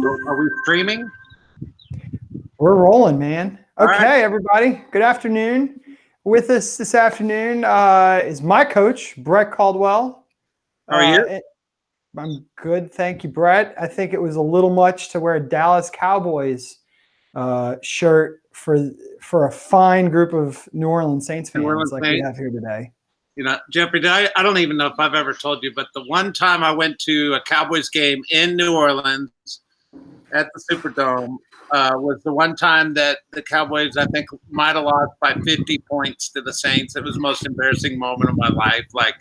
Are we streaming? We're rolling, man. Okay, right. everybody. Good afternoon. With us this afternoon is my coach, Brett Caldwell. How are you? I'm good, thank you, Brett. I think it was a little much to wear a Dallas Cowboys shirt for a fine group of New Orleans Saints fans like we have here today. You know, Jeffrey, I don't even know if I've ever told you, but the one time I went to a Cowboys game in New Orleans at the Superdome was the one time that the Cowboys, I think, might have lost by 50 points to the Saints. It was the most embarrassing moment of my life. Like,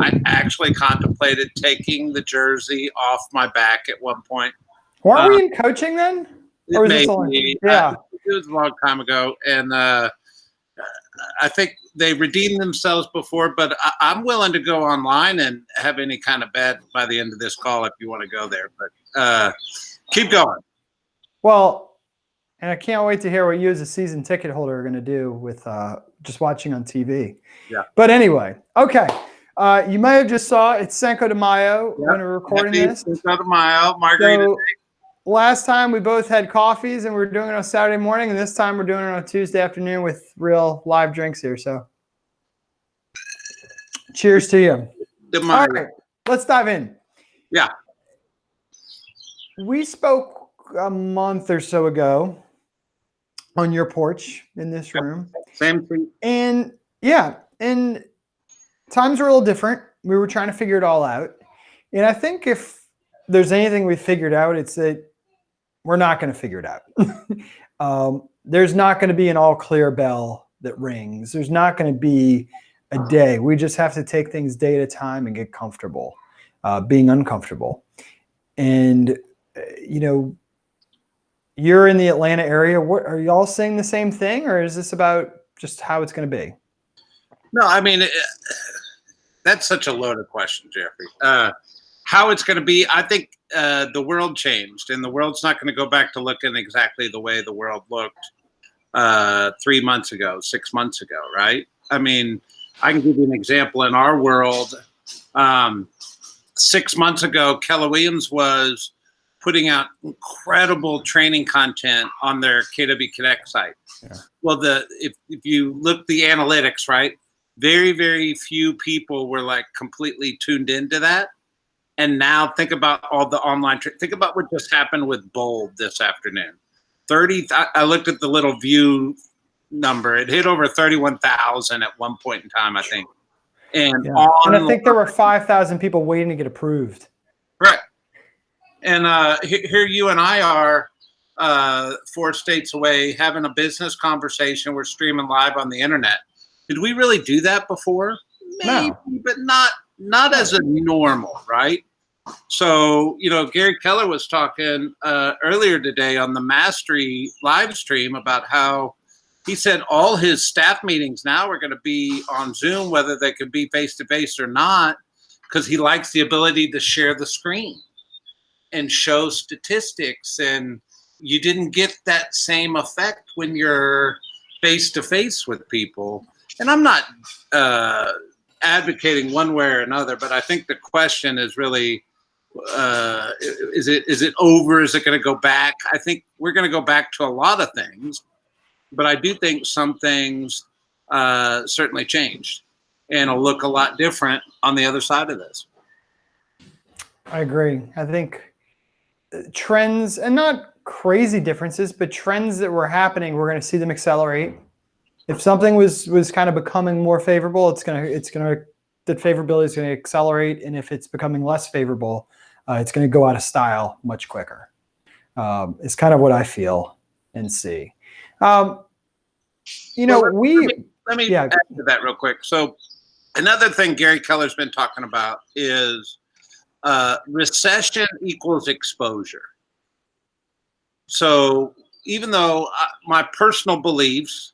I actually contemplated taking the jersey off my back at one point. Weren't we in coaching then? Or was maybe. Yeah. It was a long time ago, and I think they redeemed themselves before, but I'm willing to go online and have any kind of bet by the end of this call if you want to go there. But keep going. Well, and I can't wait to hear what you as a season ticket holder are going to do with just watching on TV. Yeah. But anyway, okay. You may have just saw it's Cinco de Mayo when we're recording this. Cinco de Mayo, Margarita. So, last time we both had coffees and we were doing it on Saturday morning, and this time we're doing it on Tuesday afternoon with real live drinks here. So cheers to you. All right, let's dive in. Yeah. We spoke a month or so ago on your porch in this room. Same thing. And yeah, and times were a little different. We were trying to figure it all out. And I think if there's anything we figured out, it's that we're not going to figure it out. There's not going to be an all clear bell that rings. There's not going to be a day. We just have to take things day at a time and get comfortable being uncomfortable. And, you know, you're in the Atlanta area. What, are y'all saying the same thing, or is this about just how it's going to be? No, I mean, that's such a loaded question, Jeffrey. How it's going to be, I think the world changed, and the world's not going to go back to looking exactly the way the world looked 3 months ago, 6 months ago, right? I mean, I can give you an example. In our world, 6 months ago, Keller Williams was putting out incredible training content on their KW Connect site. Yeah. Well, if you look the analytics, right, very, very few people were like completely tuned into that. And now think about all the online. Think about what just happened with Bold this afternoon. I looked at the little view number. It hit over 31,000 at one point in time, I think. And, yeah. And I think there were 5,000 people waiting to get approved. Right. And here you and I are 4 states away having a business conversation. We're streaming live on the internet. Did we really do that before? Maybe, no. But not as a normal, right? So, you know, Gary Keller was talking earlier today on the Mastery live stream about how he said all his staff meetings now are going to be on Zoom, whether they could be face-to-face or not, because he likes the ability to share the screen and show statistics. And you didn't get that same effect when you're face-to-face with people. And I'm not advocating one way or another, but I think the question is really, is it over? Is it going to go back? I think we're going to go back to a lot of things, but I do think some things certainly changed and will look a lot different on the other side of this. I agree. I think trends, and not crazy differences, but trends that were happening, we're going to see them accelerate. If something was kind of becoming more favorable, that favorability is going to accelerate, and if it's becoming less favorable, it's going to go out of style much quicker. It's kind of what I feel and see. You know, let me add to that real quick. So another thing Gary Keller's been talking about is recession equals exposure. So even though my personal beliefs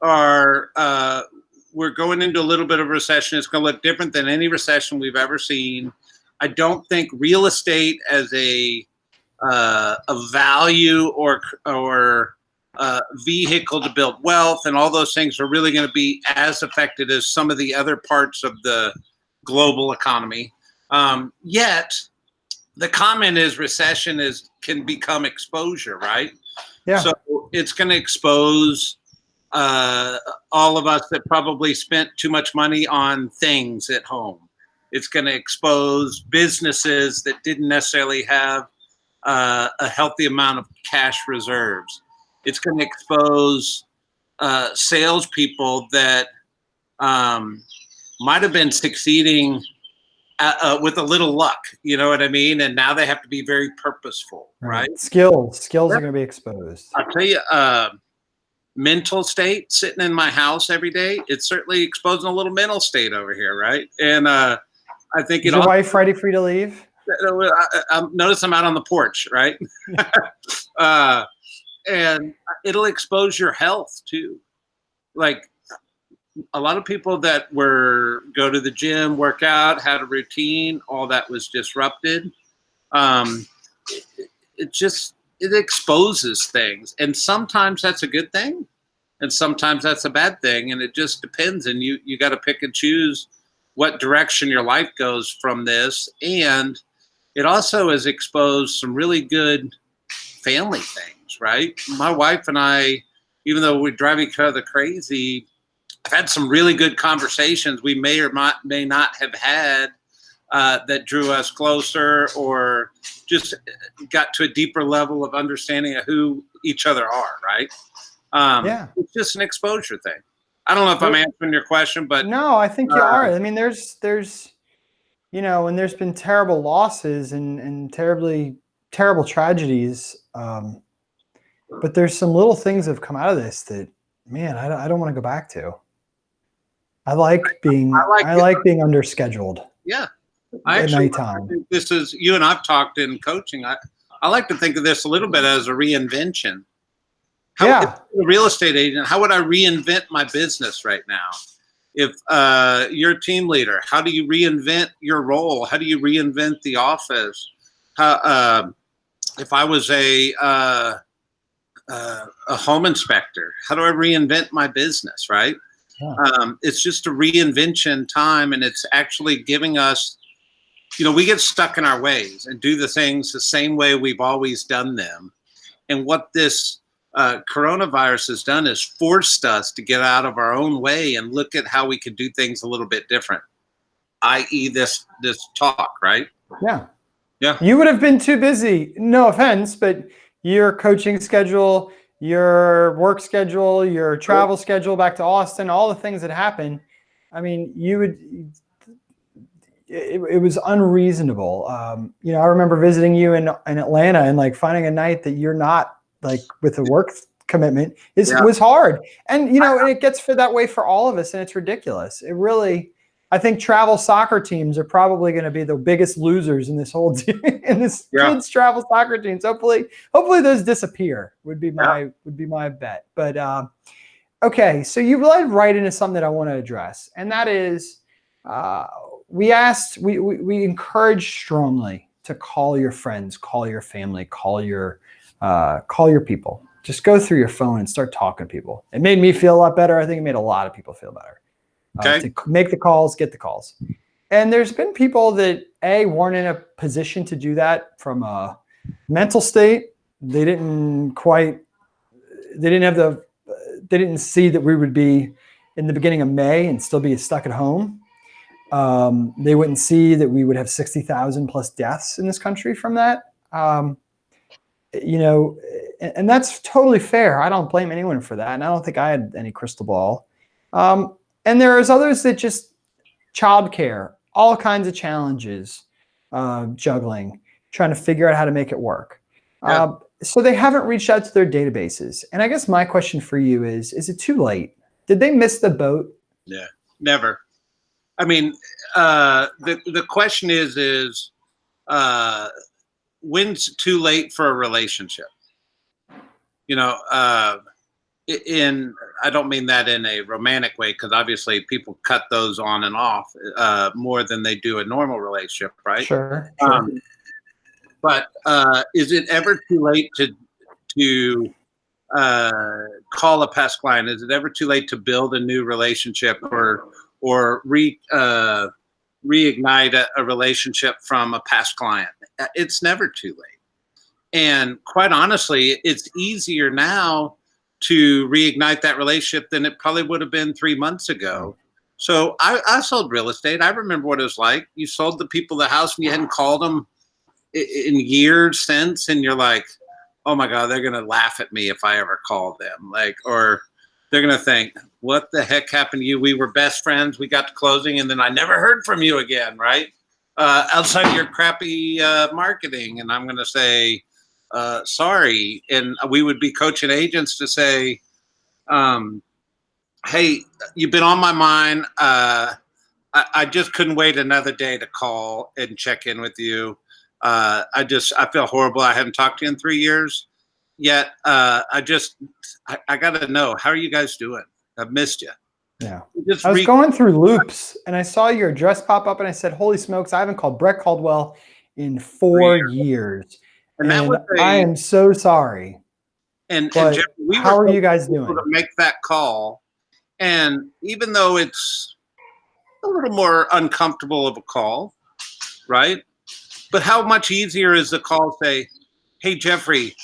are we're going into a little bit of recession, it's going to look different than any recession we've ever seen. I don't think real estate as a value or vehicle to build wealth and all those things are really going to be as affected as some of the other parts of the global economy. Yet, the comment is recession can become exposure, right? Yeah. So it's going to expose all of us that probably spent too much money on things at home. It's going to expose businesses that didn't necessarily have a healthy amount of cash reserves. It's going to expose salespeople that might have been succeeding with a little luck, you know what I mean? And now they have to be very purposeful, right? Skills are going to be exposed. I'll tell you, mental state, sitting in my house every day, it's certainly exposing a little mental state over here, right? And I think Is your wife ready for you to leave? I notice I'm out on the porch, right? And it'll expose your health too. Like a lot of people that go to the gym, work out, had a routine, all that was disrupted. It exposes things, and sometimes that's a good thing, and sometimes that's a bad thing, and it just depends. And you got to pick and choose what direction your life goes from this. And it also has exposed some really good family things, right? My wife and I, even though we drive each other crazy, I've had some really good conversations we may or may not have had that drew us closer, or just got to a deeper level of understanding of who each other are, right? It's just an exposure thing. I don't know if I'm answering your question, but no, I think you are. I mean, there's and there's been terrible losses and terrible tragedies, but there's some little things that have come out of this that, man, I don't want to go back to. I like being underscheduled. Yeah. At nighttime. This is, you and I've talked in coaching. I like to think of this a little bit as a reinvention. If a real estate agent, how would I reinvent my business right now? If you're a team leader, how do you reinvent your role? How do you reinvent the office? If I was a home inspector, how do I reinvent my business, right? Yeah. It's just a reinvention time, and it's actually giving us, we get stuck in our ways and do the things the same way we've always done them. And what this coronavirus has done is forced us to get out of our own way and look at how we could do things a little bit different, i.e. this talk, right? Yeah. Yeah. You would have been too busy, no offense, but your coaching schedule, your work schedule, your travel schedule back to Austin, all the things that happened. I mean, it was unreasonable. I remember visiting you in Atlanta and like finding a night that you're not like with a work commitment was hard. And, and it gets that way for all of us, and it's ridiculous. It really, I think travel soccer teams are probably going to be the biggest losers in this whole kids travel soccer teams. Hopefully those disappear would be my bet. But okay, so you led right into something that I want to address, and that is we encourage strongly to call your friends, call your family, call your people. Just go through your phone and start talking to people. It made me feel a lot better. I think it made a lot of people feel better. To make the calls, get the calls. And there's been people that weren't in a position to do that from a mental state. They didn't see that we would be in the beginning of May and still be stuck at home. They wouldn't see that we would have 60,000 plus deaths in this country from that. And that's totally fair. I don't blame anyone for that. And I don't think I had any crystal ball. And there's others that just childcare, all kinds of challenges, juggling, trying to figure out how to make it work. Yeah. So they haven't reached out to their databases. And I guess my question for you is it too late? Did they miss the boat? Yeah, never. I mean, the question is when's too late for a relationship? I don't mean that in a romantic way, because obviously people cut those on and off more than they do a normal relationship, right? Sure. But is it ever too late to call a past client? Is it ever too late to build a new relationship or reignite a relationship from a past client. It's never too late. And quite honestly, it's easier now to reignite that relationship than it probably would have been 3 months ago. So I sold real estate. I remember what it was like. You sold the people the house and you hadn't called them in years since. And you're like, oh my God, they're going to laugh at me if I ever call them. Like, or they're going to think, what the heck happened to you? We were best friends. We got to closing and then I never heard from you again, right? Outside of your crappy marketing. And I'm going to say, sorry. And we would be coaching agents to say, hey, you've been on my mind. I just couldn't wait another day to call and check in with you. I feel horrible. I haven't talked to you in 3 years yet. I got to know, how are you guys doing? I've missed you. Yeah. I was going through loops and I saw your address pop up and I said, holy smokes, I haven't called Brett Caldwell in 4 years. And I am so sorry. And Jeff, how are you guys doing? To make that call. And even though it's a little more uncomfortable of a call, right? But how much easier is the call to say, hey, Jeffrey,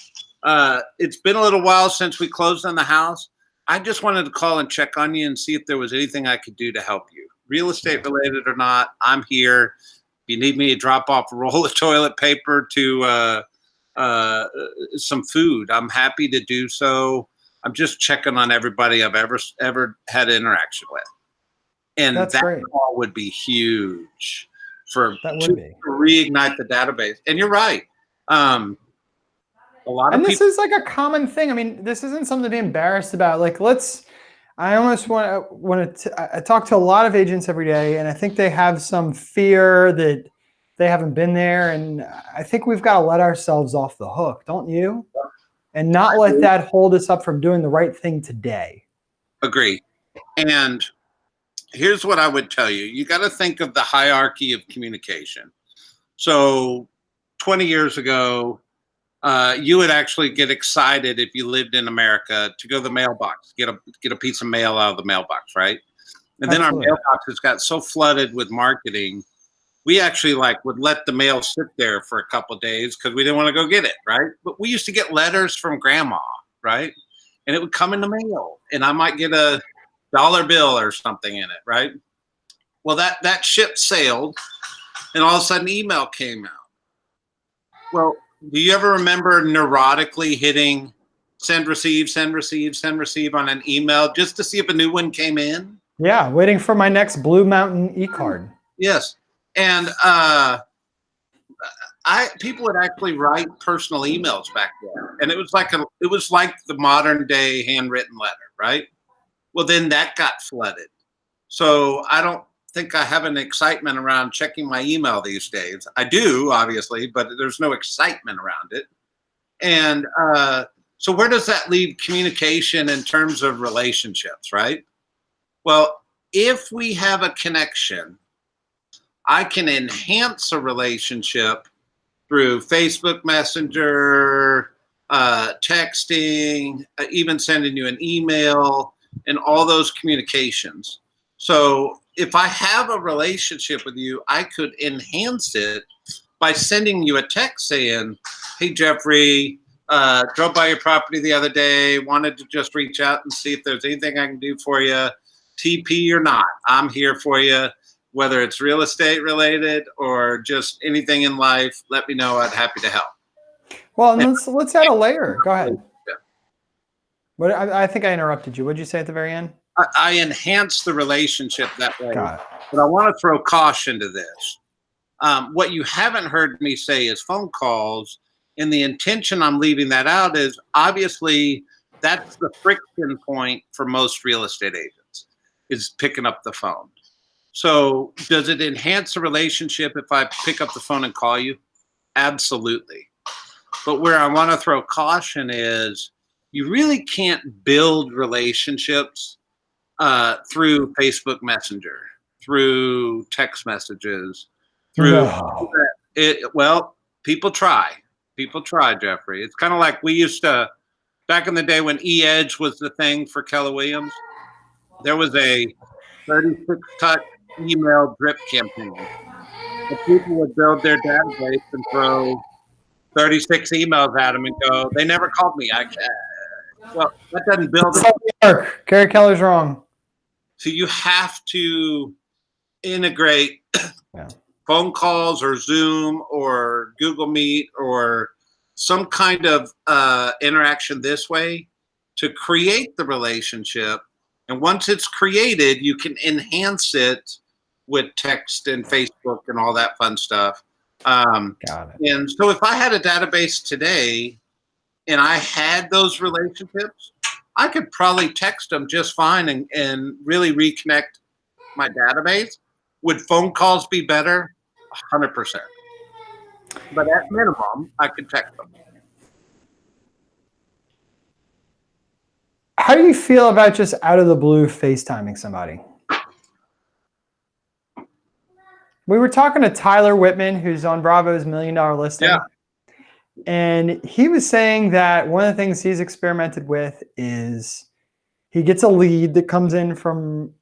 it's been a little while since we closed on the house. I just wanted to call and check on you and see if there was anything I could do to help you. Real estate related or not, I'm here. If you need me to drop off a roll of toilet paper to some food, I'm happy to do so. I'm just checking on everybody I've ever had interaction with. And that call would be huge to reignite the database. And you're right. A lot of this is like a common thing. I mean, this isn't something to be embarrassed about. Like, I almost want to, I talk to a lot of agents every day, and I think they have some fear that they haven't been there. And I think we've got to let ourselves off the hook, don't you? And not let that hold us up from doing the right thing today. Agree. And here's what I would tell you. You got to think of the hierarchy of communication. So 20 years ago, you would actually get excited if you lived in America to go to the mailbox, get a piece of mail out of the mailbox, right? And then our mailboxes got so flooded with marketing, we actually would let the mail sit there for a couple of days because we didn't want to go get it, right? But we used to get letters from grandma, right? And it would come in the mail, and I might get a dollar bill or something in it, right? Well, that ship sailed, and all of a sudden email came out. Well, do you ever remember neurotically hitting send, receive, send, receive, send, receive on an email just to see if a new one came in? Yeah, waiting for my next Blue Mountain e-card. Yes. And people would actually write personal emails back then. And it was like the modern day handwritten letter, right? Well, then that got flooded. So I don't think I have an excitement around checking my email these days. I do, obviously, but there's no excitement around it. And so where does that leave communication in terms of relationships, right? Well, if we have a connection, I can enhance a relationship through Facebook Messenger, texting, even sending you an email, and all those communications. So if I have a relationship with you, I could enhance it by sending you a text saying, hey, Jeffrey, drove by your property the other day, wanted to just reach out and see if there's anything I can do for you, TP or not. I'm here for you, whether it's real estate related or just anything in life. Let me know. I'd happy to help. Well, and let's add a layer. Go ahead. What I think I interrupted you. What did you say at the very end? I enhance the relationship that way. Got it. But I want to throw caution to this. What you haven't heard me say is phone calls. And the intention I'm leaving that out is obviously that's the friction point for most real estate agents is picking up the phone. So does it enhance a relationship if I pick up the phone and call you? Absolutely. But where I want to throw caution is you really can't build relationships through Facebook Messenger, through text messages, through well, people try. People try, Jeffrey. It's kind of like we used to, back in the day when E-Edge was the thing for Keller Williams, there was a 36 touch email drip campaign. The people would build their database and throw 36 emails at them and go, they never called me. Well, that doesn't build It's not work. Gary Keller's wrong. So you have to integrate Yeah. phone calls or Zoom or Google Meet or some kind of interaction this way to create the relationship. And once it's created, you can enhance it with text and Facebook and all that fun stuff. Got it. And so if I had a database today and I had those relationships, I could probably text them just fine and really reconnect my database. Would phone calls be better? 100%. But at minimum, I could text them. How do you feel about just out of the blue FaceTiming somebody? We were talking to Tyler Whitman, who's on Bravo's $1 Million Listing. Yeah. And he was saying that one of the things he's experimented with is he gets a lead that comes in from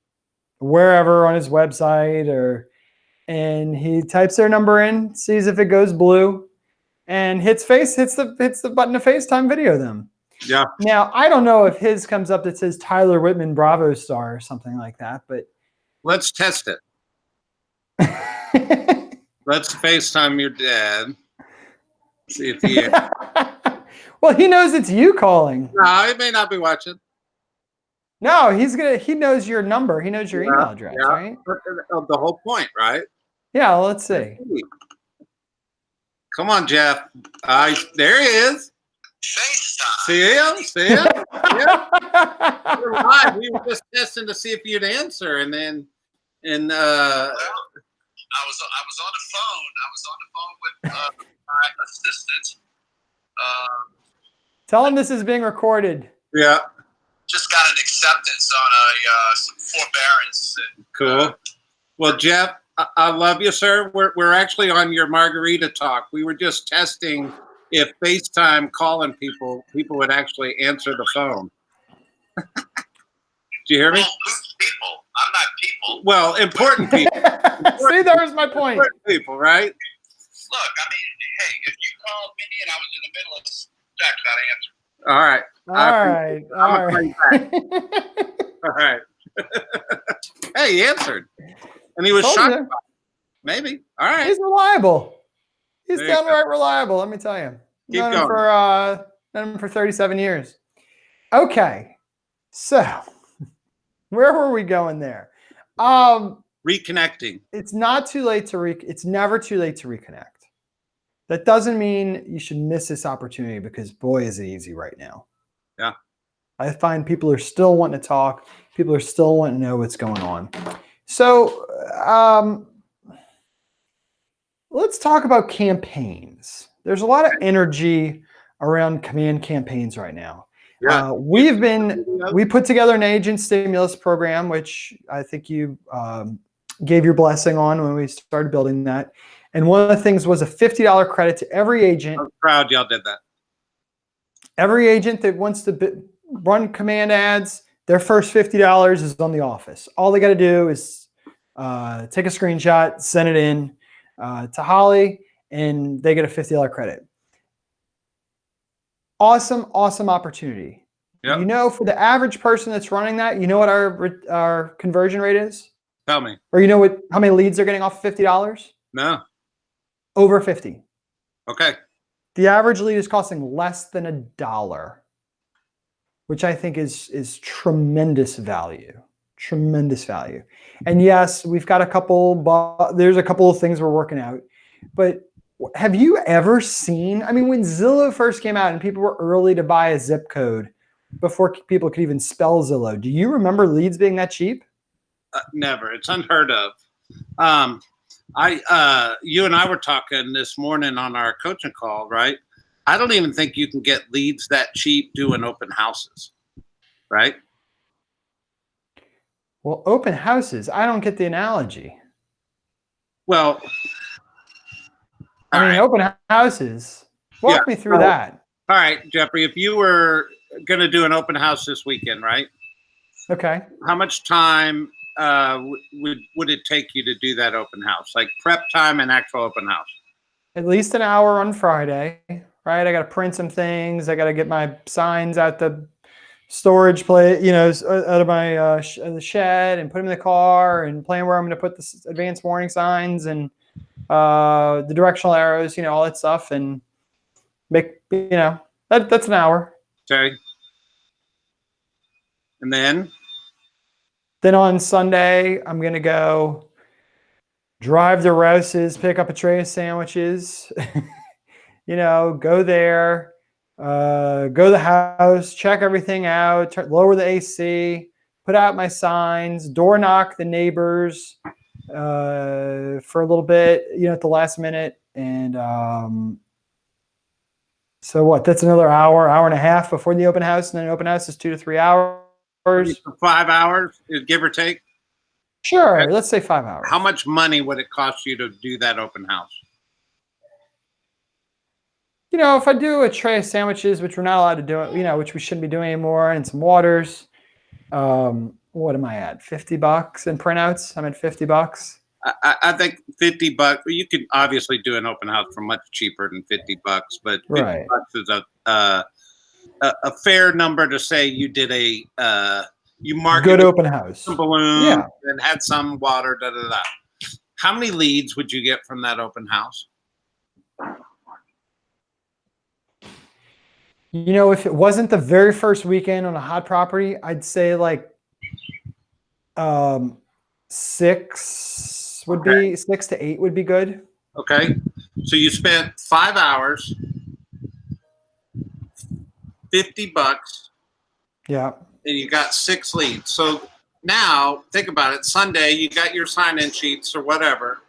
wherever on his website and he types their number in, sees if it goes blue, and hits the button to FaceTime video them. Yeah. Now, I don't know if his comes up that says Tyler Whitman Bravo star or something like that, but let's test it. Let's FaceTime your dad. See if he Well, he knows it's you calling. No, he may not be watching. No, he knows your number. He knows your email address, right? The whole point, right? Yeah, well, let's see. Come on, Jeff. There he is. FaceTime. See him? See him? Yeah. We're live. We were just testing to see if you'd answer, and then I was on the phone. I was on the phone with my assistant. Tell him this is being recorded. Yeah. Just got an acceptance on some forbearance. Cool. Well, Jeff, I love you, sir. We're actually on your Margarita talk. We were just testing if FaceTime calling people would actually answer the phone. Do you hear me? Well, who's people? I'm not people. Well, important people. See, there's my point. Important people, right? Look, I mean, hey, if you called me and I was in the middle of sex, I'd answer. All right. All right. All right. Hey, he answered. And he was Told shocked. you. Maybe. All right. He's reliable. He's There you downright reliable, let me tell you. Keep Known going. him for 37 years. Okay. So, where were we going there? Reconnecting. It's not too late to it's never too late to reconnect. That doesn't mean you should miss this opportunity because boy is it easy right now. Yeah. I find people are still wanting to talk. People are still wanting to know what's going on. So let's talk about campaigns. There's a lot of energy around command campaigns right now. Yeah. We put together an agent stimulus program, which I think you gave your blessing on when we started building that. And one of the things was a $50 credit to every agent. I'm proud y'all did that. Every agent that wants to run command ads, their first $50 is on the office. All they got to do is take a screenshot, send it in to Holly, and they get a $50 credit. Awesome, awesome opportunity. Yep. You know, for the average person that's running that, you know what our conversion rate is? Tell me. Or you know how many leads they're getting off of $50? No. Over 50. Okay. The average lead is costing less than $1, which I think is tremendous value. Tremendous value. And yes, we've got there's a couple of things we're working out. But have you ever seen, I mean, when Zillow first came out and people were early to buy a zip code before people could even spell Zillow, do you remember leads being that cheap? Never. It's unheard of. You and I were talking this morning on our coaching call, right? I don't even think you can get leads that cheap doing open houses, right? Well, open houses, I don't get the analogy. Well, I mean, open houses. Walk me through that. All right, Jeffrey, if you were going to do an open house this weekend, right? Okay. How much time would it take you to do that open house? Like prep time and actual open house? At least an hour on Friday, right? I got to print some things. I got to get my signs out the storage place, out of my the shed, and put them in the car, and plan where I'm going to put the advanced warning signs and the directional arrows, all that stuff, and make, that's an hour. Okay. And then on Sunday, I'm going to go drive to Rouse's, pick up a tray of sandwiches, go there, go to the house, check everything out, lower the AC, put out my signs, door knock the neighbors for a little bit, at the last minute. And so what? That's another hour and a half before the open house. And then the open house is 2 to 3 hours. 5 hours, give or take? Sure, let's say 5 hours. How much money would it cost you to do that open house? If I do a tray of sandwiches, which we're not allowed to do, which we shouldn't be doing anymore, and some waters, what am I at? $50 in printouts? I'm at $50. I think $50. You could obviously do an open house for much cheaper than $50, but $50 is a fair number to say you did you marketed good open house, some balloons, and had some water. How many leads would you get from that open house? If it wasn't the very first weekend on a hot property, I'd say like 6 would be 6 to 8 would be good. Okay, so you spent 5 hours, $50. Yeah. And you got 6 leads. So now think about it. Sunday, you got your sign-in sheets or whatever.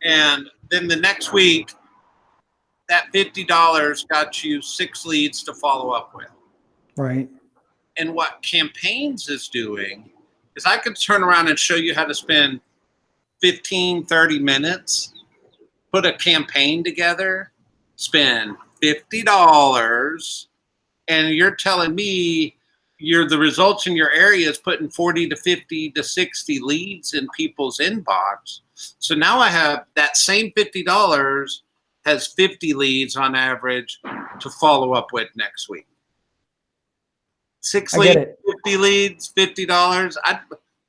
And then the next week, that $50 got you 6 leads to follow up with. Right. And what campaigns is doing is I could turn around and show you how to spend 15, 30 minutes, put a campaign together, spend $50, and you're telling me the results in your area is putting 40 to 50 to 60 leads in people's inbox. So now I have that same $50 has 50 leads on average to follow up with next week. 6 leads, 50 leads, $50.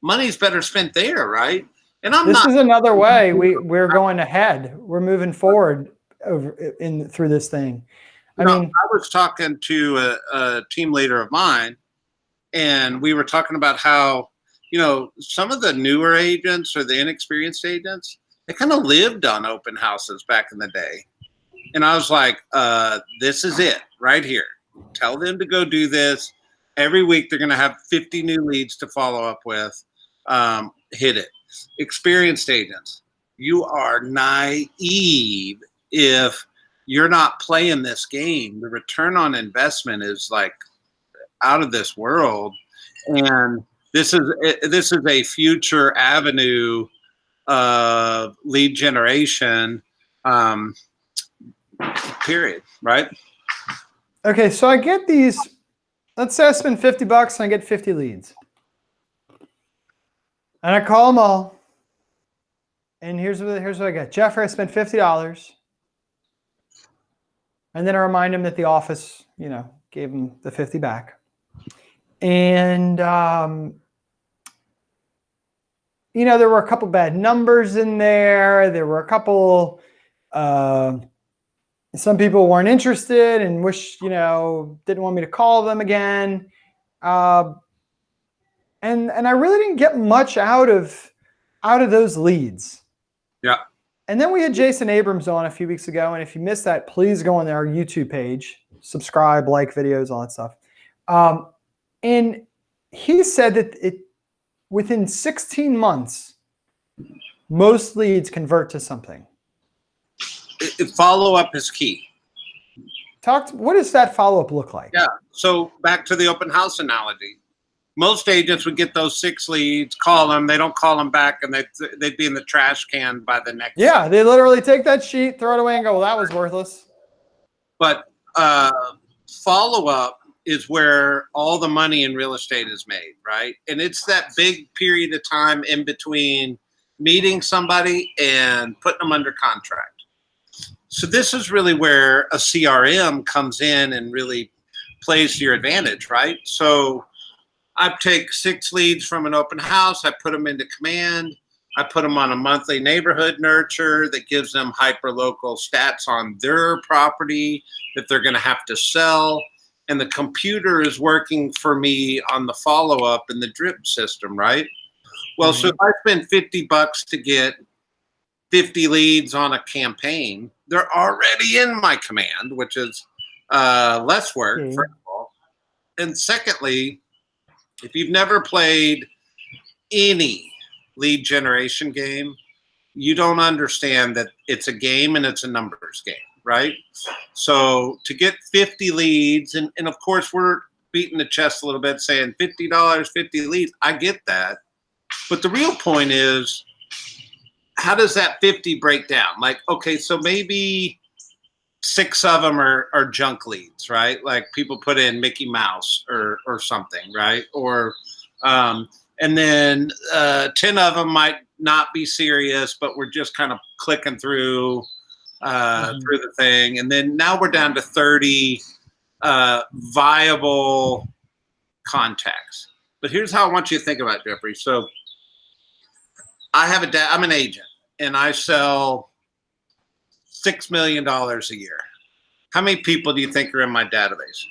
Money's better spent there, right? And this is another way we're going ahead. We're moving forward through this thing. I was talking to a team leader of mine, and we were talking about how, some of the newer agents or the inexperienced agents, they kind of lived on open houses back in the day. And I was like, this is it right here. Tell them to go do this. Every week they're going to have 50 new leads to follow up with. Hit it. Experienced agents, you are naive if you're not playing this game. The return on investment is like out of this world, and this is a future avenue of lead generation. Period. Right? Okay, so I get these. Let's say I spend $50 and I get 50 leads, and I call them all. And here's what I got. Jeffrey, I spent $50. And then I remind him that the office, gave him the 50 back. And, there were a couple bad numbers in there. There were a couple, some people weren't interested and didn't want me to call them again. And I really didn't get much out of those leads. Yeah. And then we had Jason Abrams on a few weeks ago. And if you missed that, please go on our YouTube page, subscribe, like videos, all that stuff. And he said that within 16 months, most leads convert to something. Follow-up is key. What does that follow-up look like? Yeah. So back to the open house analogy. Most agents would get those 6 leads, call them. They don't call them back, and they'd be in the trash can by the next. Yeah, they literally take that sheet, throw it away, and go, "Well, that was worthless." But follow-up is where all the money in real estate is made, right? And it's that big period of time in between meeting somebody and putting them under contract. So this is really where a CRM comes in and really plays to your advantage, right? So I take 6 leads from an open house, I put them into command, I put them on a monthly neighborhood nurture that gives them hyper-local stats on their property that they're going to have to sell. And the computer is working for me on the follow-up and the drip system, right? Well, so if I spend $50 to get 50 leads on a campaign, they're already in my command, which is less work, first of all. And secondly, if you've never played any lead generation game, you don't understand that it's a game and it's a numbers game, right? So to get 50 leads, and of course we're beating the chest a little bit saying $50, 50 leads, I get that. But the real point is, how does that 50 break down? Like, okay, so maybe 6 of them are junk leads, right? Like people put in Mickey Mouse or something, right? Or and then 10 of them might not be serious, but we're just kind of clicking through through the thing. And then now we're down to 30 viable contacts. But here's how I want you to think about it, Jeffrey. So I'm an agent, and I sell $6 million a year. How many people do you think are in my database?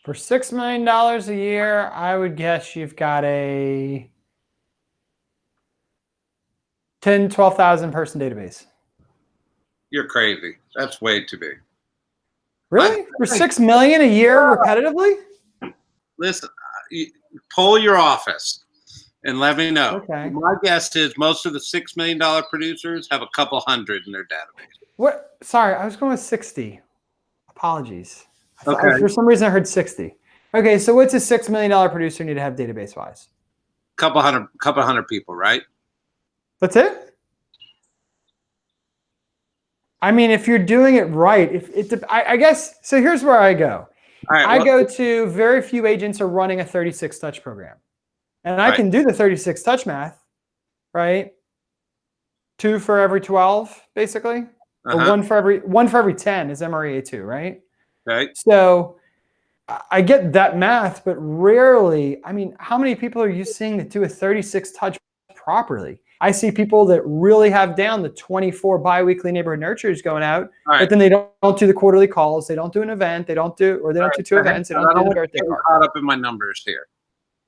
For $6 million a year, I would guess you've got a 10, 12,000 person database. You're crazy. That's way too big. Really? For $6 million a year repetitively? Listen, poll your office and let me know. Okay. My guess is most of the $6 million producers have a couple hundred in their database. What? Sorry, I was going with 60. Apologies. Okay. For some reason, I heard 60. Okay, so what's a $6 million producer need to have database-wise? Couple hundred people, right? That's it? I mean, if you're doing it right, I guess, so here's where I go. All right, I go to very few agents are running a 36 touch program. And I can do the 36 touch math, right? 2 for every 12, basically. Or 1 for every 10 is MREA2, right? Right. So I get that math, but rarely, I mean, how many people are you seeing that do a 36 touch properly? I see people that really have down the 24 biweekly neighborhood nurtures going out, but then they don't do the quarterly calls. They don't do an event. They don't do 2 events. They don't do a birthday card. Caught up in my numbers here.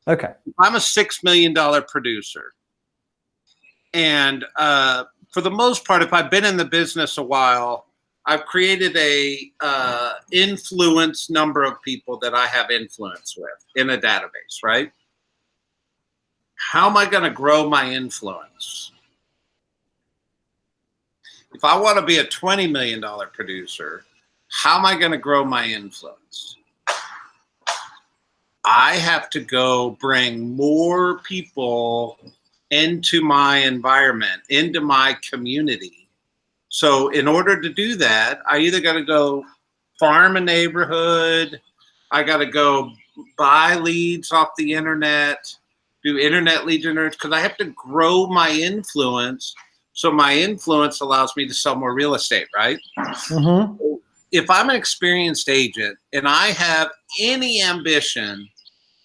Okay. I'm a $6 million producer. And for the most part, if I've been in the business a while, I've created a influence number of people that I have influence with in a database, right? How am I going to grow my influence? If I want to be a $20 million producer, how am I going to grow my influence? I have to go bring more people into my environment, into my community. So in order to do that, I either got to go farm a neighborhood, I got to go buy leads off the internet, do internet lead generation, because I have to grow my influence. So my influence allows me to sell more real estate, right? Mm-hmm. If I'm an experienced agent and I have any ambition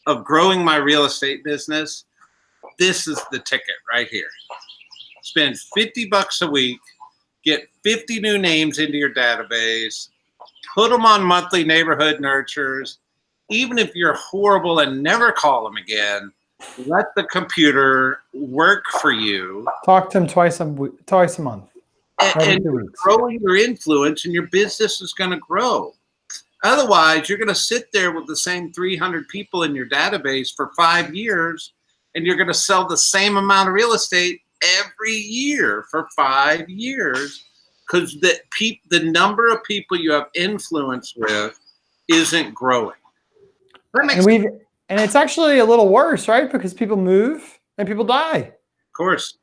of growing my real estate business, this is the ticket right here. Spend $50 a week, get 50 new names into your database, put them on monthly neighborhood nurtures. Even if you're horrible and never call them again, let the computer work for you. Talk to them twice a month. And growing your influence, and your business is going to grow. Otherwise, you're going to sit there with the same 300 people in your database for 5 years, and you're going to sell the same amount of real estate every year for 5 years, because the number of people you have influence with isn't growing. And it's actually a little worse, right? Because people move and people die. Of course.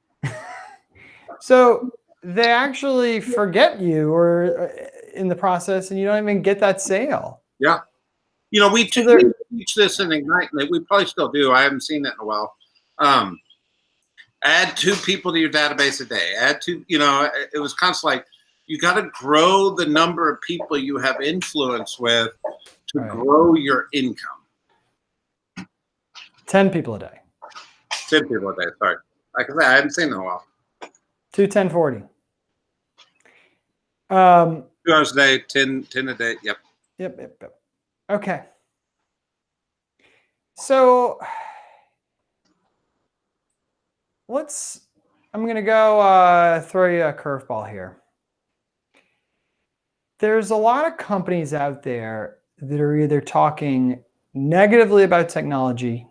So they actually forget you or in the process, and you don't even get that sale. Yeah. You know, we So there- teach this in Ignite. We probably still do. I haven't seen it in a while. Add 2 people to your database a day. Add 2, you know, it was constantly like, you got to grow the number of people you have influence with to Right. grow your income. 10 people a day. 10 people a day, sorry. Like I said, I haven't seen it in a while. 2, 10, 40. 2 hours a day, 10 a day. Yep. Yep. Okay. So I'm going to go throw you a curveball here. There's a lot of companies out there that are either talking negatively about technology,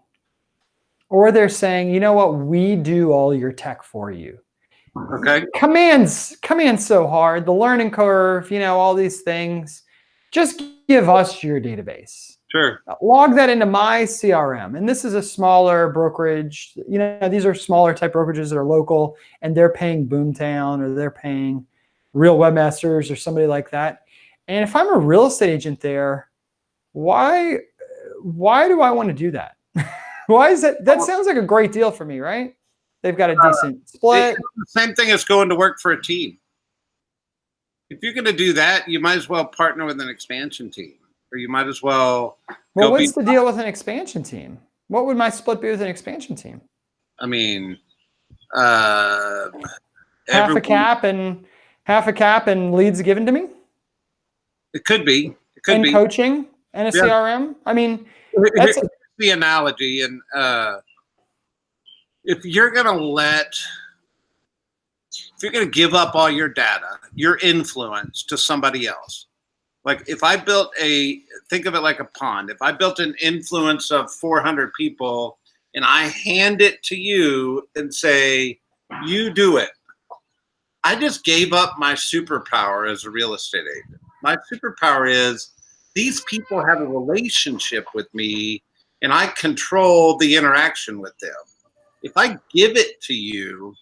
or they're saying, you know what, we do all your tech for you. Okay. Commands so hard, the learning curve, you know, all these things. Just give us your database. Sure. Log that into my CRM. And this is a smaller brokerage. You know, these are smaller type brokerages that are local, and they're paying Boomtown, or they're paying Real Webmasters or somebody like that. And if I'm a real estate agent there, why do I want to do that? Why is that? That sounds like a great deal for me, right? They've got a decent split. It's the same thing as going to work for a team. If you're going to do that, you might as well partner with an expansion team, or you might as well. Well, what's the deal with an expansion team? What would my split be with an expansion team? I mean, half a cap and leads given to me. It could be. It could be coaching and a CRM. I mean, that's the analogy. And if you're going to give up all your data, your influence to somebody else, like if I built think of it like a pond. If I built an influence of 400 people and I hand it to you and say, you do it, I just gave up my superpower as a real estate agent. My superpower is these people have a relationship with me and I control the interaction with them. If I give it to you,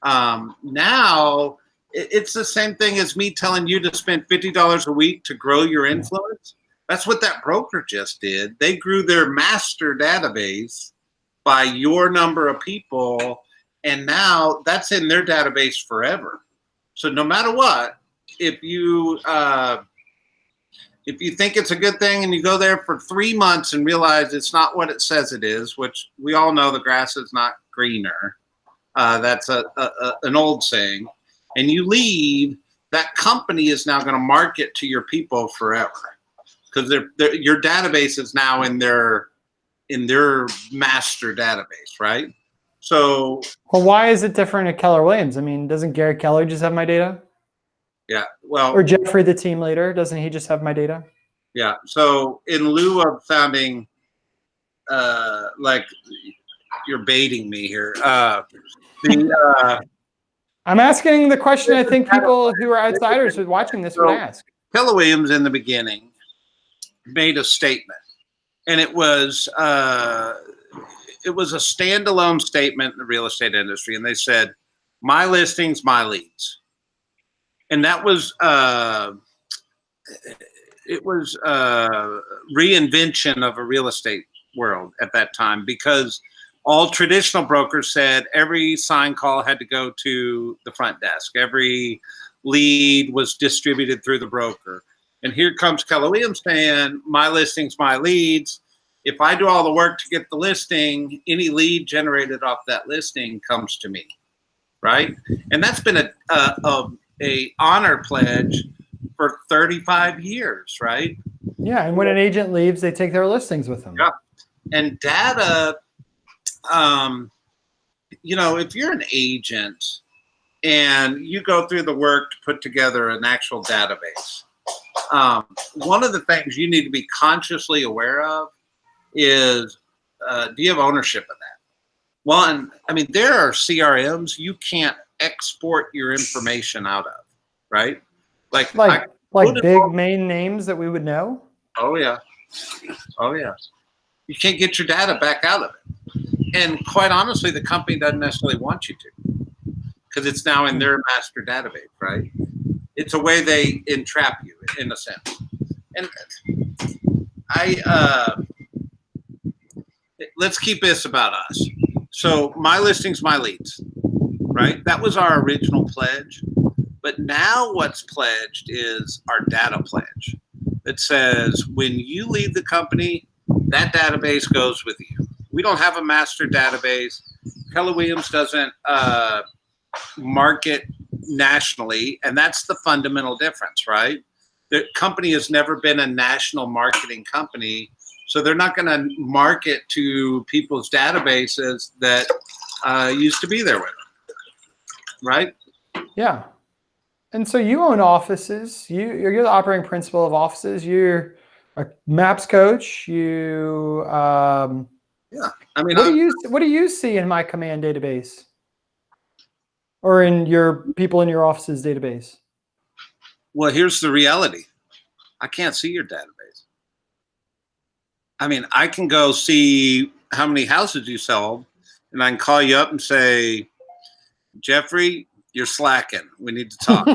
now it's the same thing as me telling you to spend $50 a week to grow your influence. That's what that broker just did. They grew their master database by your number of people, and now that's in their database forever. So no matter what, if you think it's a good thing and you go there for 3 months and realize it's not what it says it is, which we all know the grass is not greener. That's an old saying. And you leave, that company is now going to market to your people forever, because your database is now in their master database, right? So, well, why is it different at Keller Williams? I mean, doesn't Gary Keller just have my data? Yeah, well, or Jeffrey, the team leader, doesn't he just have my data? Yeah. So in lieu of sounding like you're baiting me here, I'm asking the question I think people who are outsiders who are watching this would ask. Keller Williams in the beginning made a statement, and it was a standalone statement in the real estate industry, and they said, "My listings, my leads," and that was reinvention of a real estate world at that time, because all traditional brokers said every sign call had to go to the front desk. Every lead was distributed through the broker. And here comes Keller Williams saying, my listings, my leads. If I do all the work to get the listing, any lead generated off that listing comes to me, right? And that's been a honor pledge for 35 years, right? Yeah, and when an agent leaves, they take their listings with them. Yeah, and data, if you're an agent and you go through the work to put together an actual database, one of the things you need to be consciously aware of is, do you have ownership of that? One, I mean, there are CRMs you can't export your information out of, right? Like big main names that we would know? Oh, yeah. You can't get your data back out of it. And quite honestly, the company doesn't necessarily want you to, because it's now in their master database, right? It's a way they entrap you, in a sense. And let's keep this about us. So my listings, my leads, right? That was our original pledge. But now what's pledged is our data pledge that says when you leave the company, that database goes with you. We don't have a master database. Keller Williams doesn't market nationally, and that's the fundamental difference, right? The company has never been a national marketing company, so they're not going to market to people's databases that used to be there with them, right? Yeah. And so you own offices. You're the operating principal of offices. You're a maps coach. You Yeah. I mean, what do you see in my command database, or in your people in your office's database? well, here's the reality. I can't see your database. I mean, I can go see how many houses you sold, and I can call you up and say, Jeffrey, you're slacking. We need to talk.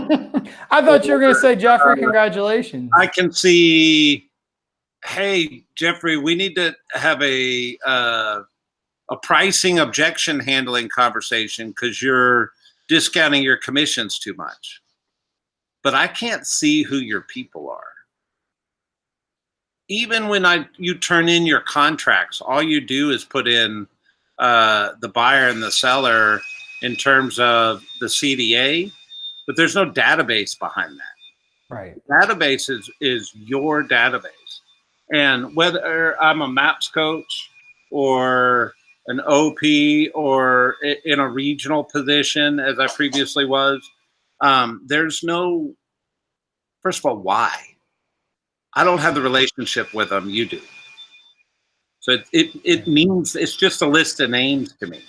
I thought you were going to say, Jeffrey, congratulations. I can see, hey, Jeffrey, we need to have a pricing objection handling conversation because you're discounting your commissions too much. But I can't see who your people are. Even when you turn in your contracts, all you do is put in the buyer and the seller in terms of the CDA, but there's no database behind that. Right. Database is your database. And whether I'm a maps coach or an OP or in a regional position, as I previously was, there's no, first of all, why? I don't have the relationship with them, you do. So it means it's just a list of names to me.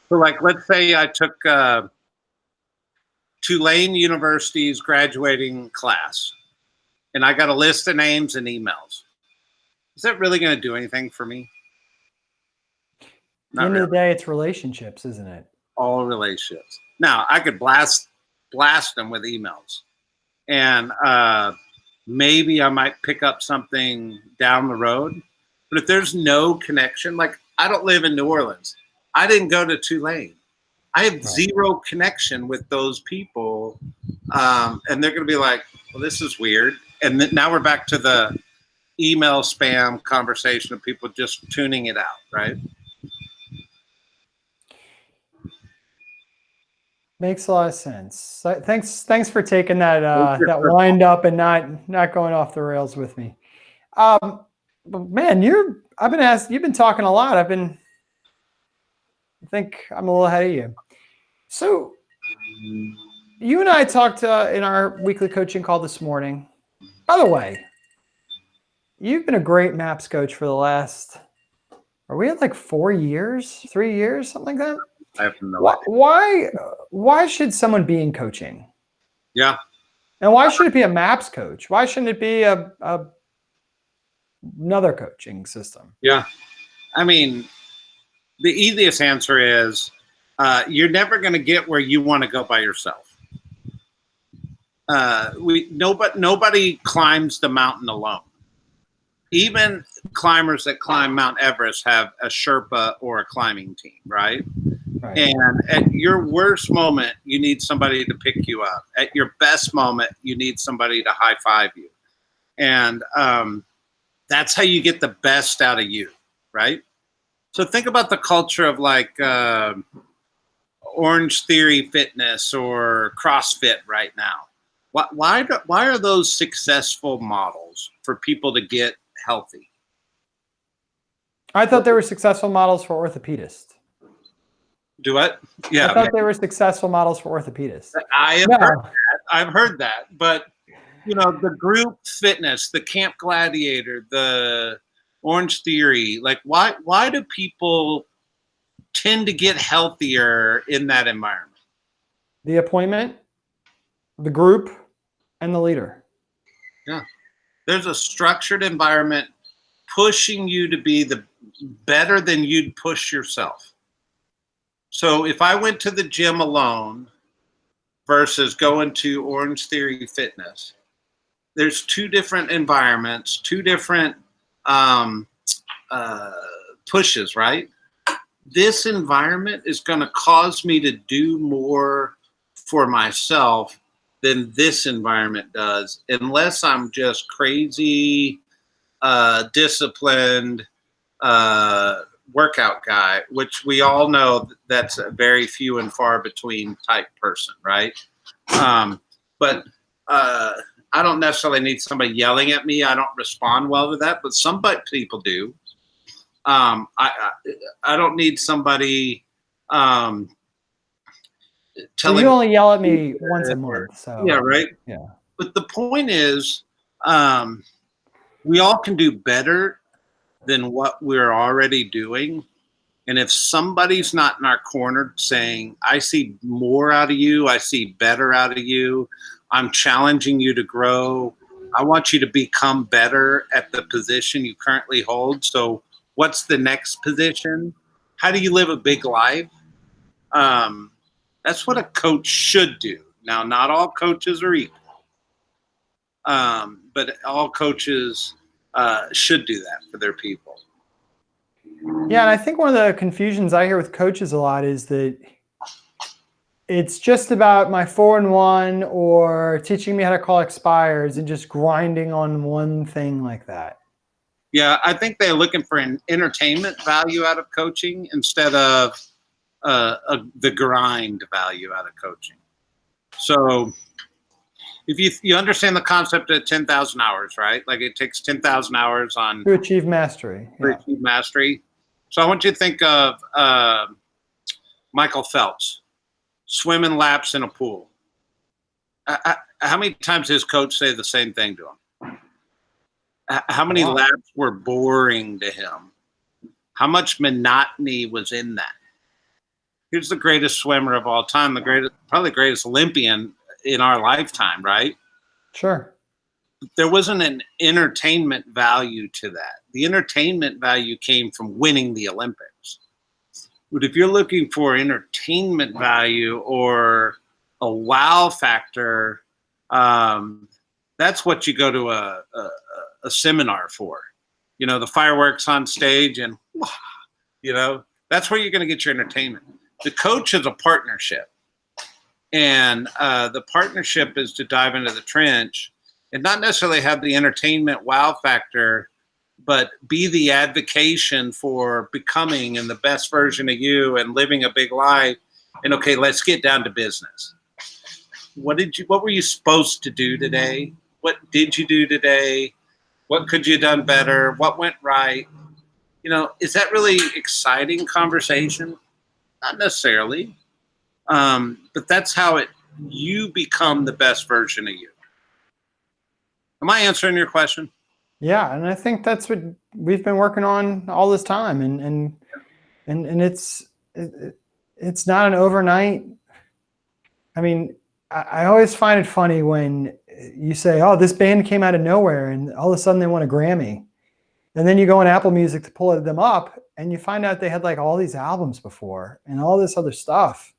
So like, let's say I took Tulane University's graduating class, and I got a list of names and emails. Is that really going to do anything for me? At the end of the day, it's relationships, isn't it? All relationships. Now, I could blast them with emails, and maybe I might pick up something down the road. But if there's no connection, like I don't live in New Orleans. I didn't go to Tulane. I have zero connection with those people. And they're going to be like, well, this is weird. And now we're back to the email spam conversation of people just tuning it out, right? Makes a lot of sense. So thanks for taking that that wind up and not going off the rails with me. But man, you've been talking a lot. I think I'm a little ahead of you. So you and I talked in our weekly coaching call this morning. By the way, you've been a great maps coach for the last, are we at like 4 years, 3 years, something like that? I have no idea. Why should someone be in coaching? Yeah. And why should it be a maps coach? Why shouldn't it be another coaching system? Yeah. I mean, the easiest answer is you're never going to get where you want to go by yourself. Nobody climbs the mountain alone. Even climbers that climb Mount Everest have a Sherpa or a climbing team, right? Right. And at your worst moment, you need somebody to pick you up. At your best moment, you need somebody to high five you. And that's how you get the best out of you, right? So think about the culture of like Orange Theory Fitness or CrossFit right now. Why are those successful models for people to get healthy? I thought they were successful models for orthopedists. Do what? Yeah. I thought they were successful models for orthopedists. I've heard that. But, you know, the group fitness, the Camp Gladiator, the Orange Theory, like why do people tend to get healthier in that environment? The appointment, the group, and the leader. Yeah. There's a structured environment pushing you to be the better than you'd push yourself. So if I went to the gym alone versus going to Orange Theory Fitness, there's two different environments, two different um, pushes, right? This environment is going to cause me to do more for myself than this environment does, unless I'm just crazy, disciplined, workout guy, which we all know that's a very few and far between type person, right? But I don't necessarily need somebody yelling at me. I don't respond well to that, but some people do. I don't need somebody telling. Well, you only yell at me once a month, so yeah, right. Yeah. But the point is, we all can do better than what we're already doing. And if somebody's not in our corner saying, I see more out of you, I see better out of you, I'm challenging you to grow, I want you to become better at the position you currently hold. So what's the next position? How do you live a big life? That's what a coach should do. Now, not all coaches are equal, but all coaches should do that for their people. Yeah, and I think one of the confusions I hear with coaches a lot is that it's just about my 4-1 or teaching me how to call expires and just grinding on one thing like that. Yeah, I think they're looking for an entertainment value out of coaching instead of the grind value out of coaching. So if you understand the concept of 10,000 hours, right? Like it takes 10,000 hours to achieve mastery. To achieve mastery. So I want you to think of Michael Phelps swimming laps in a pool. How many times did his coach say the same thing to him? How many laps were boring to him? How much monotony was in that? Here's the greatest swimmer of all time, probably the greatest Olympian in our lifetime, right? Sure. There wasn't an entertainment value to that. The entertainment value came from winning the Olympics. But if you're looking for entertainment value or a wow factor, that's what you go to a seminar for. You know, the fireworks on stage and, you know, that's where you're going to get your entertainment. The coach is a partnership. And the partnership is to dive into the trench and not necessarily have the entertainment wow factor, but be the advocation for becoming and the best version of you and living a big life. And okay, let's get down to business. What were you supposed to do today? What did you do today? What could you have done better? What went right? You know, is that really exciting conversation? Not necessarily. But that's how you become the best version of you. Am I answering your question? Yeah, and I think that's what we've been working on all this time, and it's not an overnight. I mean, I always find it funny when you say, "Oh, this band came out of nowhere," and all of a sudden they won a Grammy, and then you go on Apple Music to pull them up, and you find out they had like all these albums before and all this other stuff,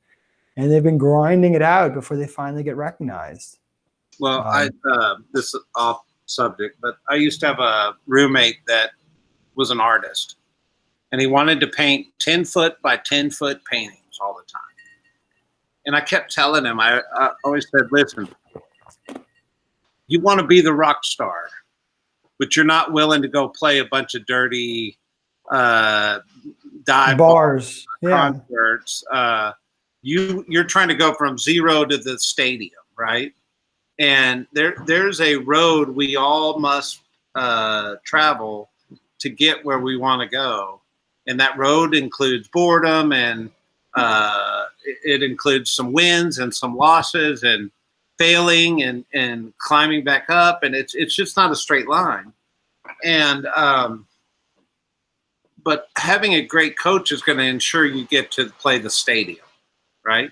and they've been grinding it out before they finally get recognized. Well, this is off subject, but I used to have a roommate that was an artist, and he wanted to paint 10-foot by 10-foot paintings all the time. And I kept telling him, I always said, listen, you want to be the rock star, but you're not willing to go play a bunch of dirty dive bars, concerts. You're trying to go from zero to the stadium, right? And there's a road we all must travel to get where we want to go. And that road includes boredom, and it includes some wins and some losses and failing and climbing back up. And it's just not a straight line. And but having a great coach is going to ensure you get to play the stadium, right?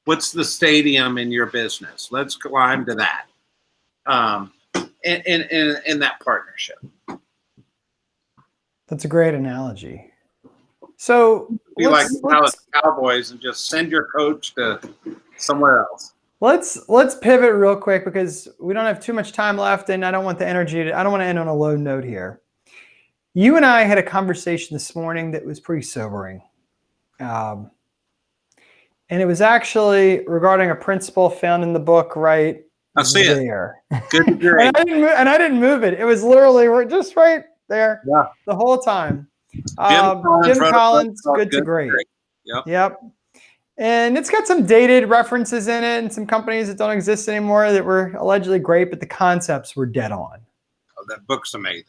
What's the stadium in your business? Let's climb to that. In that partnership. That's a great analogy. So be like Dallas Cowboys and just send your coach to somewhere else. Let's pivot real quick because we don't have too much time left, and I don't want the energy. I don't want to end on a low note here. You and I had a conversation this morning that was pretty sobering. And it was actually regarding a principle found in the book right I see it. there. Good to great. and I didn't move it. It was literally just right there Yeah. the whole time. Jim Jim wrote a book Collins, called Good to Great. Yep. Yep. And it's got some dated references in it and some companies that don't exist anymore that were allegedly great, but the concepts were dead on. Oh, that book's amazing.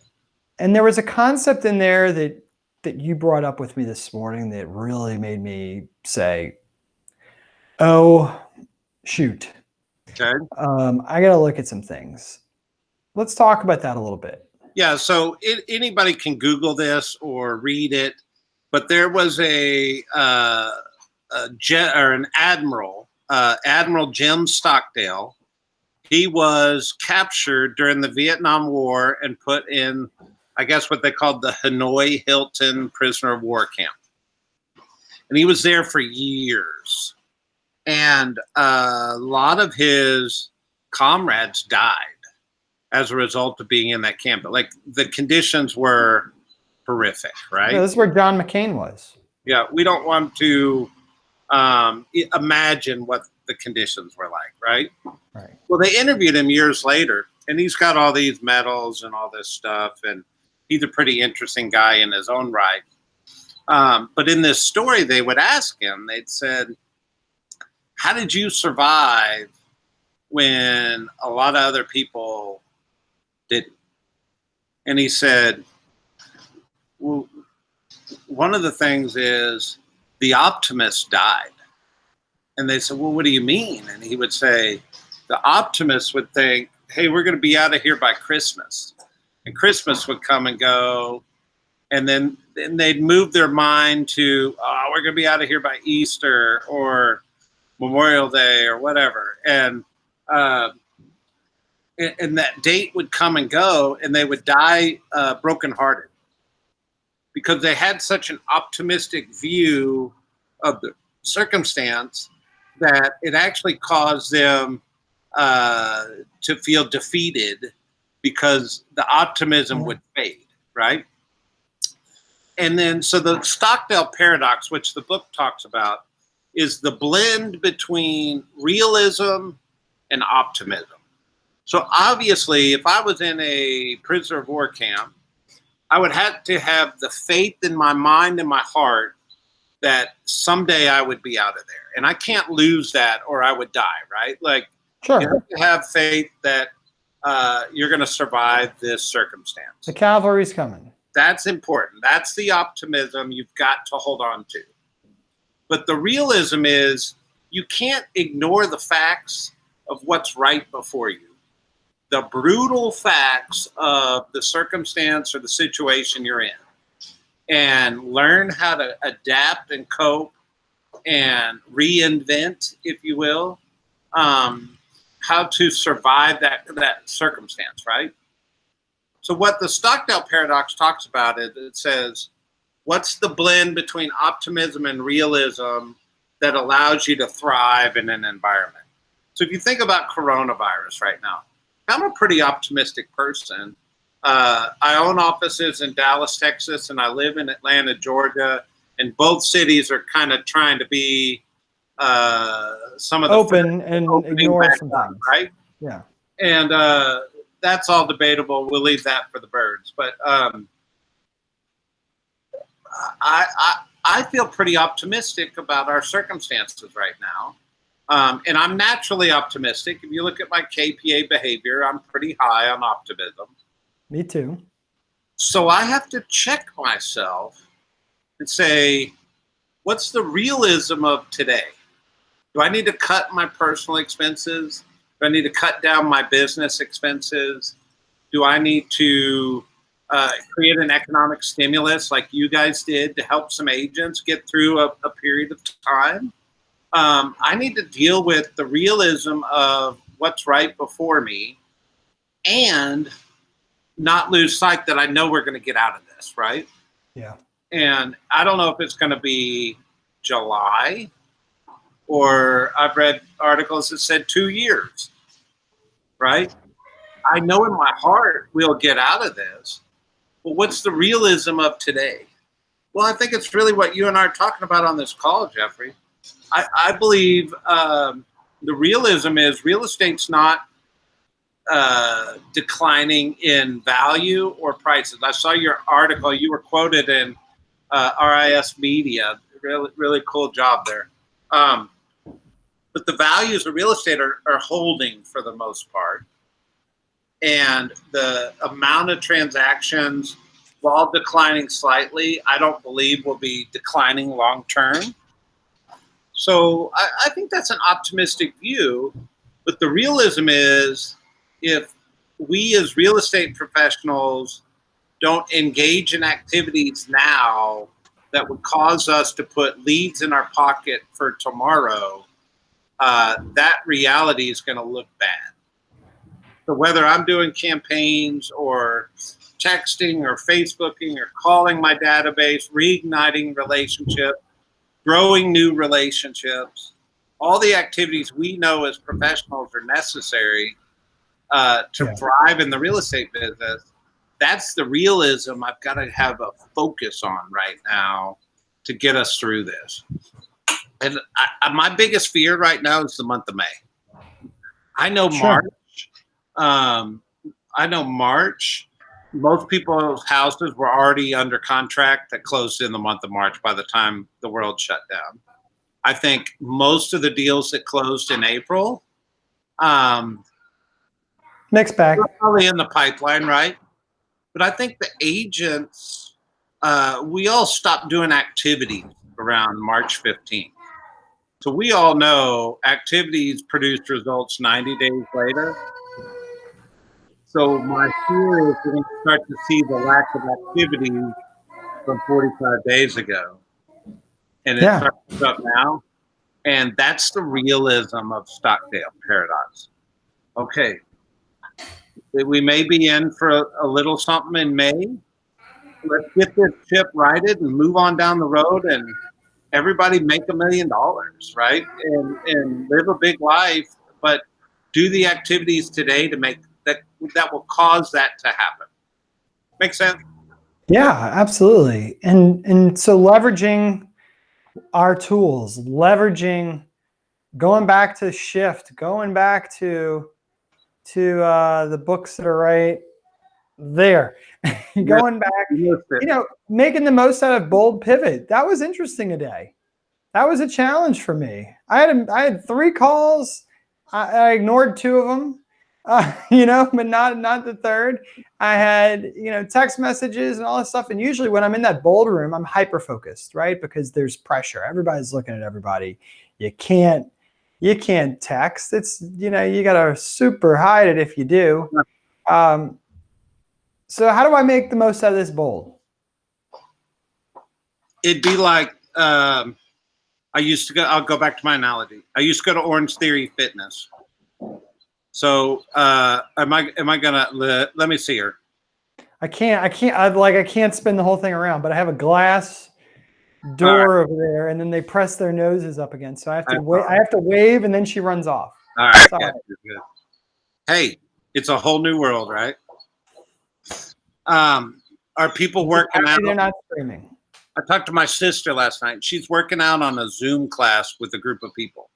And there was a concept in there that you brought up with me this morning that really made me say, oh, shoot. Okay. I got to look at some things. Let's talk about that a little bit. Yeah, so anybody can Google this or read it, but there was an admiral, Admiral Jim Stockdale. He was captured during the Vietnam War and put in, I guess, what they called the Hanoi Hilton prisoner of war camp. And he was there for years. And a lot of his comrades died as a result of being in that camp. But like the conditions were horrific, right? Yeah, this is where John McCain was. Yeah, we don't want to imagine what the conditions were like, right? Right. Well, they interviewed him years later, and he's got all these medals and all this stuff, and he's a pretty interesting guy in his own right. But in this story, they would ask him, they'd said, how did you survive when a lot of other people didn't? And he said, well, one of the things is the optimists died. And they said, well, what do you mean? And he would say, the optimists would think, hey, we're going to be out of here by Christmas. And Christmas would come and go. And then they'd move their mind to, oh, we're going to be out of here by Easter or Memorial Day or whatever. And that date would come and go, and they would die brokenhearted because they had such an optimistic view of the circumstance that it actually caused them to feel defeated because the optimism would fade, right? And then, so the Stockdale Paradox, which the book talks about, is the blend between realism and optimism. So obviously, if I was in a prisoner of war camp, I would have to have the faith in my mind and my heart that someday I would be out of there. And I can't lose that or I would die, right? Like, Sure. you have to have faith that you're going to survive this circumstance. The cavalry's coming. That's important. That's the optimism you've got to hold on to. But the realism is you can't ignore the facts of what's right before you. The brutal facts of the circumstance or the situation you're in. And learn how to adapt and cope and reinvent, if you will, how to survive that circumstance, right? So what the Stockdale Paradox talks about is it says, what's the blend between optimism and realism that allows you to thrive in an environment? So if you think about coronavirus right now, I'm a pretty optimistic person. I own offices in Dallas, Texas, and I live in Atlanta, Georgia, and both cities are kind of trying to be some of the open and ignore some up, things. right? Yeah. And that's all debatable. We'll leave that for the birds. But I feel pretty optimistic about our circumstances right now. And I'm naturally optimistic. If you look at my KPA behavior, I'm pretty high on optimism. Me too. So I have to check myself and say, what's the realism of today? Do I need to cut my personal expenses? Do I need to cut down my business expenses? Do I need to create an economic stimulus like you guys did to help some agents get through a period of time? I need to deal with the realism of what's right before me and not lose sight that I know we're going to get out of this, right? Yeah. And I don't know if it's going to be July or I've read articles that said 2 years, right? I know in my heart we'll get out of this. Well, what's the realism of today? Well, I think it's really what you and I are talking about on this call, Jeffrey. I believe the realism is real estate's not declining in value or prices. I saw your article. You were quoted in RIS Media. Really, really cool job there. But the values of real estate are holding for the most part. And the amount of transactions, while declining slightly, I don't believe will be declining long term. So I think that's an optimistic view. But the realism is, if we as real estate professionals don't engage in activities now that would cause us to put leads in our pocket for tomorrow, that reality is going to look bad. So whether I'm doing campaigns or texting or Facebooking or calling my database, reigniting relationships, growing new relationships, all the activities we know as professionals are necessary to thrive in the real estate business. That's the realism I've got to have a focus on right now to get us through this. And my biggest fear right now is the month of May. I know March. I know March. Most people's houses were already under contract that closed in the month of March by the time the world shut down. I think most of the deals that closed in April, mixed bag, probably in the pipeline, right? But I think the agents, we all stopped doing activities around March 15th. So we all know activities produce results 90 days later. So my fear is we're going to start to see the lack of activity from 45 days ago. And it starts to show up now. And that's the realism of Stockdale Paradox. Okay. We may be in for a little something in May. Let's get this ship righted and move on down the road and everybody make $1 million, right? And live a big life, but do the activities today to make that will cause that to happen. Make sense? Yeah, absolutely. And so leveraging our tools, going back to shift, going back to the books that are right there, going back, making the most out of bold pivot. That was interesting today. That was a challenge for me. I had 3 calls. I ignored 2 of them, but not the third. I had, text messages and all this stuff. And usually when I'm in that bold room, I'm hyper focused, right? Because there's pressure. Everybody's looking at everybody. You can't text. It's, you got to super hide it if you do. So how do I make the most out of this bold? It'd be like, I'll go back to my analogy. I used to go to Orange Theory Fitness. So am I gonna let me see her? I can't spin the whole thing around, but I have a glass door over there, and then they press their noses up against. So I have to wave, and then she runs off. All right. Good. Hey, it's a whole new world, right? Are people working out? They're not screaming. I talked to my sister last night. She's working out on a Zoom class with a group of people.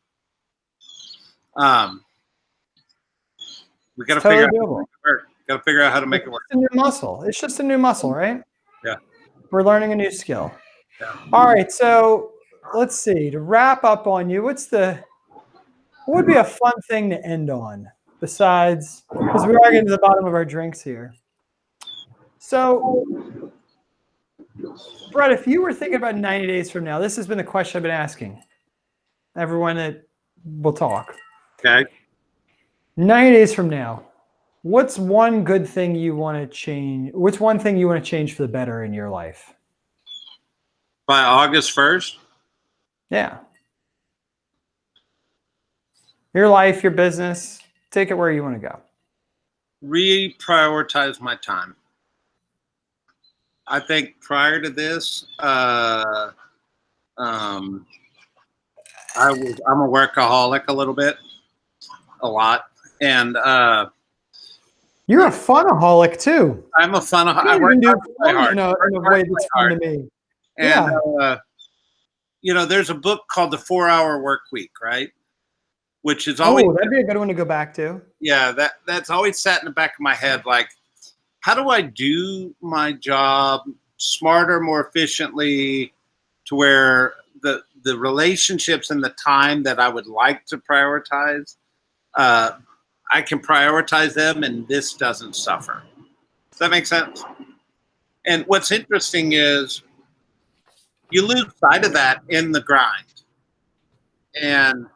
We got to figure out how to make it work. It's a new muscle. It's just a new muscle, right? Yeah. We're learning a new skill. Yeah. All right. So let's see. To wrap up on you, what would be a fun thing to end on besides, because we are getting to the bottom of our drinks here. So, Brett, if you were thinking about 90 days from now, this has been the question I've been asking everyone that will talk. Okay. 90 days from now, what's one good thing you want to change? What's one thing you want to change for the better in your life? By August 1st? Yeah. Your life, your business, take it where you want to go. Reprioritize my time. I think prior to this, I'm a workaholic a lot. And You're a funaholic too. I'm a fun. You I don't work even do hard to play fun hard. in a way that's fun to me. And Yeah. there's a book called The 4-Hour Work Week, right? Which is always Oh, that'd be a good one to go back to. that's always sat in the back of my head. Like, how do I do my job smarter, more efficiently, to where the relationships and the time that I would like to prioritize, I can prioritize them, and this doesn't suffer. Does that make sense? And what's interesting is you lose sight of that in the grind. And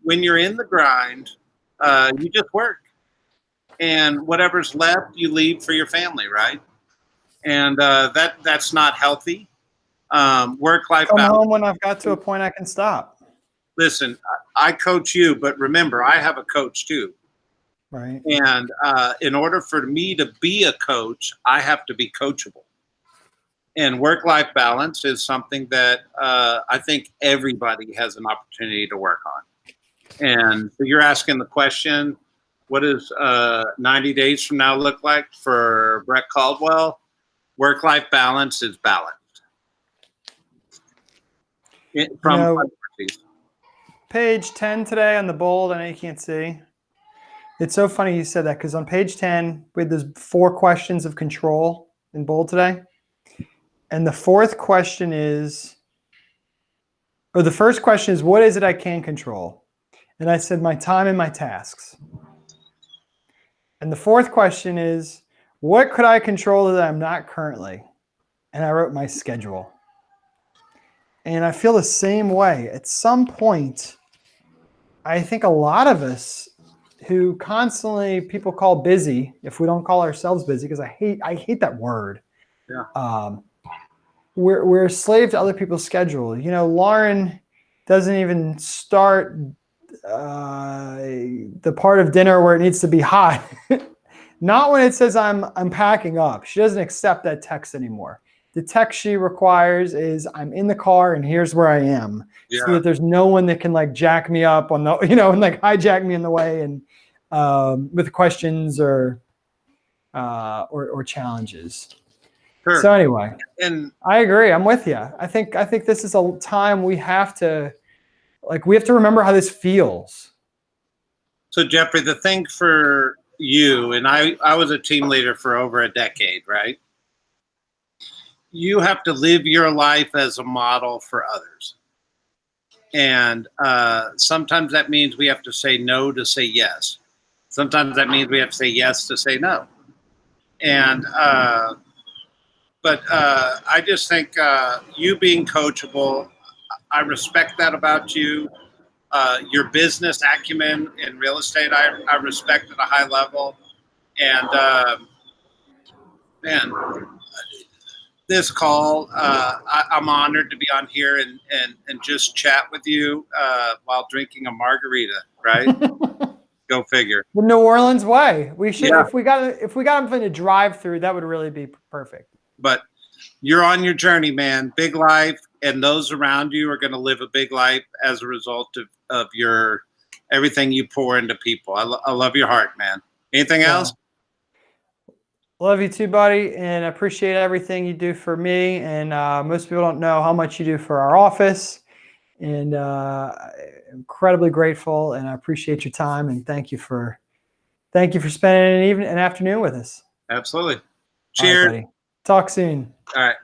when you're in the grind, you just work. And whatever's left, you leave for your family, right? And that's not healthy. Work-life Come balance. home when I've got to a point I can stop. Listen, I coach you, but remember, I have a coach too. Right. And in order for me to be a coach, I have to be coachable. And work-life balance is something that I think everybody has an opportunity to work on. And so you're asking the question, what does 90 days from now look like for Brett Caldwell? Work-life balance is balanced. Page 10 today on the bold, I know you can't see. It's so funny you said that, because on page 10, we had those 4 questions of control in bold today. And the fourth question is, or the first question is, what is it I can control? And I said, my time and my tasks. And the fourth question is, what could I control that I'm not currently? And I wrote my schedule. And I feel the same way. At some point, I think a lot of us who constantly people call busy, if we don't call ourselves busy, because I hate that word. Yeah. We're a slave to other people's schedule. You know, Lauren doesn't even start the part of dinner where it needs to be hot. Not when it says I'm packing up. She doesn't accept that text anymore. The text she requires is I'm in the car and here's where I am, so that there's no one that can like jack me up on the, and like hijack me in the way and with questions or challenges. Sure. So anyway, and I agree. I'm with you. I think this is a time we have to remember how this feels. So Jeffrey, the thing for you, and I was a team leader for over a decade, right? You have to live your life as a model for others. And sometimes that means we have to say no to say yes. Sometimes that means we have to say yes to say no. And but I just think you being coachable, I respect that about you. Your business acumen in real estate, I respect at a high level. And man, this call, I'm honored to be on here and just chat with you while drinking a margarita, right? Go figure. The New Orleans way. We should, if we got something to drive through, that would really be perfect. But you're on your journey, man. Big life, and those around you are going to live a big life as a result of your everything you pour into people. I love your heart, man. Anything else? Love you too, buddy, and I appreciate everything you do for me. And most people don't know how much you do for our office. And incredibly grateful, and I appreciate your time. And thank you for spending an afternoon with us. Absolutely. Cheers. All right, buddy. Talk soon. All right.